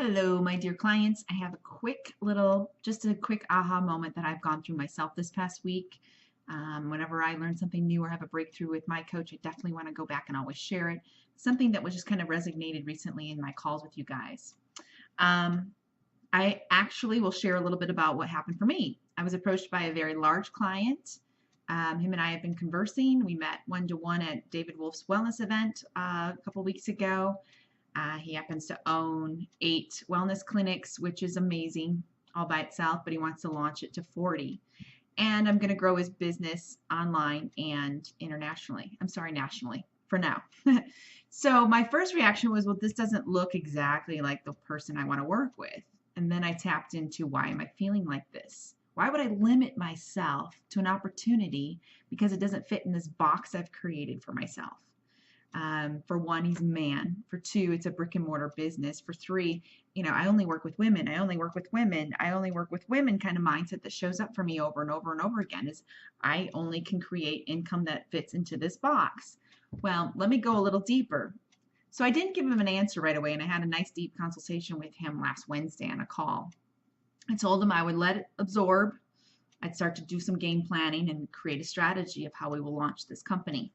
Hello, my dear clients. I have a just a quick aha moment that I've gone through myself this past week. Whenever I learn something new or have a breakthrough with my coach, I definitely want to go back and always share it. Something that was just kind of resonated recently in my calls with you guys. Um, I actually will share a little bit about what happened for me. I was approached by a very large client. Him and I have been conversing. We met one-to-one at David Wolf's wellness event a couple weeks ago. He happens to own 8 wellness clinics, which is amazing all by itself, but he wants to launch it to 40. And I'm going to grow his business online and internationally. I'm sorry, nationally for now. So my first reaction was, well, this doesn't look exactly like the person I want to work with. And then I tapped into, why am I feeling like this? Why would I limit myself to an opportunity because it doesn't fit in this box I've created for myself? For one, he's a man. For two, it's a brick and mortar business. For three, I only work with women. I only work with women. I only work with women kind of mindset that shows up for me over and over and over again is I only can create income that fits into this box. Well, let me go a little deeper. So I didn't give him an answer right away, and I had a nice deep consultation with him last Wednesday on a call. I told him I would let it absorb. I'd start to do some game planning and create a strategy of how we will launch this company.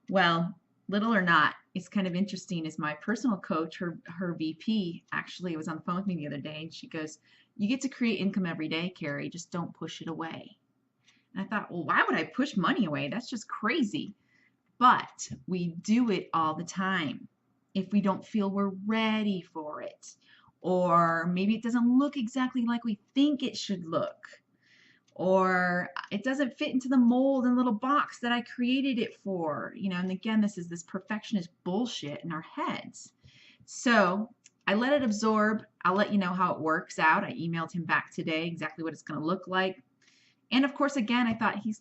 Well, little or not, it's kind of interesting is my personal coach, her VP, actually was on the phone with me the other day, and she goes, you get to create income every day, Carrie, just don't push it away. And I thought, well, why would I push money away? That's just crazy. But we do it all the time if we don't feel we're ready for it, or maybe it doesn't look exactly like we think it should look, or it doesn't fit into the mold and little box that I created it for, and again, this perfectionist bullshit in our heads. So I let it absorb. I'll let you know how it works out. I emailed him back today exactly what it's going to look like. And of course, again, I thought he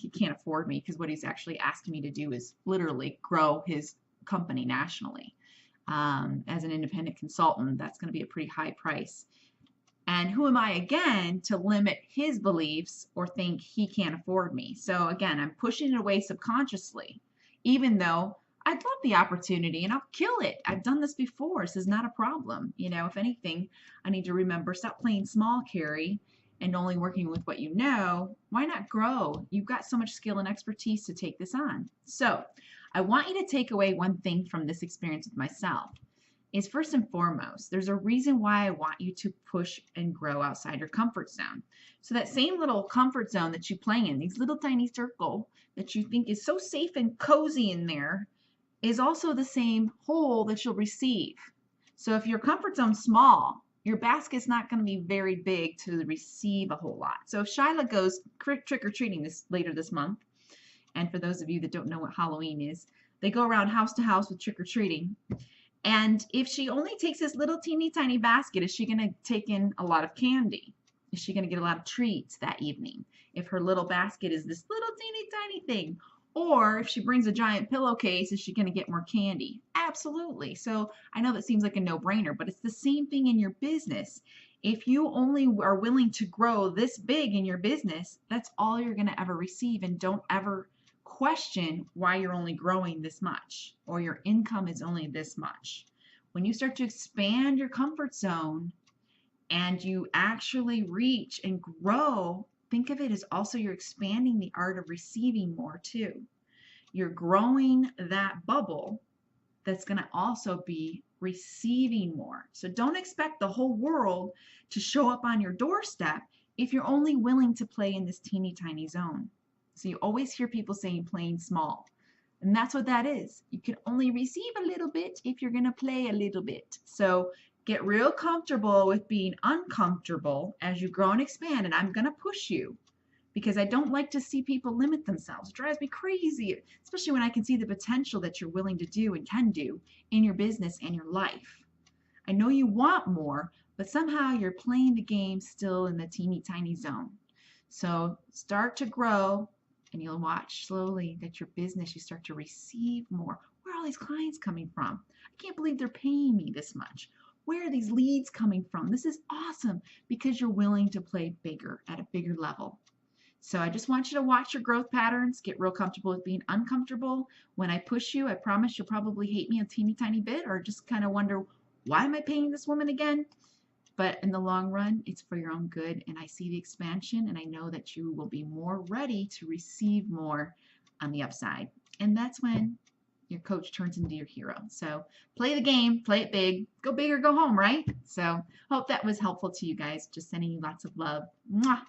can't afford me because what he's actually asking me to do is literally grow his company nationally. As an independent consultant, that's going to be a pretty high price. And who am I again to limit his beliefs or think he can't afford me? So again, I'm pushing it away subconsciously, even though I'd love the opportunity and I'll kill it. I've done this before. This is not a problem. If anything, I need to remember, stop playing small, Carrie, and only working with what you know. Why not grow? You've got so much skill and expertise to take this on. So I want you to take away one thing from this experience with myself. Is first and foremost, there's a reason why I want you to push and grow outside your comfort zone. So that same little comfort zone that you play in, these little tiny circle that you think is so safe and cozy in there, is also the same hole that you'll receive. So if your comfort zone's small, your basket's not going to be very big to receive a whole lot. So if Shyla goes trick-or-treating later this month, and for those of you that don't know what Halloween is, they go around house to house with trick-or-treating. And if she only takes this little teeny tiny basket, is she going to take in a lot of candy? Is she going to get a lot of treats that evening? If her little basket is this little teeny tiny thing, or if she brings a giant pillowcase, is she going to get more candy? Absolutely. So I know that seems like a no-brainer, but it's the same thing in your business. If you only are willing to grow this big in your business, that's all you're going to ever receive, and don't ever question why you're only growing this much or your income is only this much. When you start to expand your comfort zone and you actually reach and grow, think of it as also you're expanding the art of receiving more too. You're growing that bubble that's going to also be receiving more. So don't expect the whole world to show up on your doorstep if you're only willing to play in this teeny tiny zone. So you always hear people saying playing small. And that's what that is. You can only receive a little bit if you're going to play a little bit. So get real comfortable with being uncomfortable as you grow and expand. And I'm going to push you because I don't like to see people limit themselves. It drives me crazy, especially when I can see the potential that you're willing to do and can do in your business and your life. I know you want more, but somehow you're playing the game still in the teeny tiny zone. So start to grow. And you'll watch slowly that your business, you start to receive more. Where are all these clients coming from? I can't believe they're paying me this much. Where are these leads coming from? This is awesome because you're willing to play bigger at a bigger level. So I just want you to watch your growth patterns, get real comfortable with being uncomfortable. When I push you, I promise you'll probably hate me a teeny tiny bit or just kind of wonder, why am I paying this woman again? But in the long run, it's for your own good. And I see the expansion, and I know that you will be more ready to receive more on the upside. And that's when your coach turns into your hero. So play the game, play it big, go big or go home, right? So hope that was helpful to you guys. Just sending you lots of love. Mwah.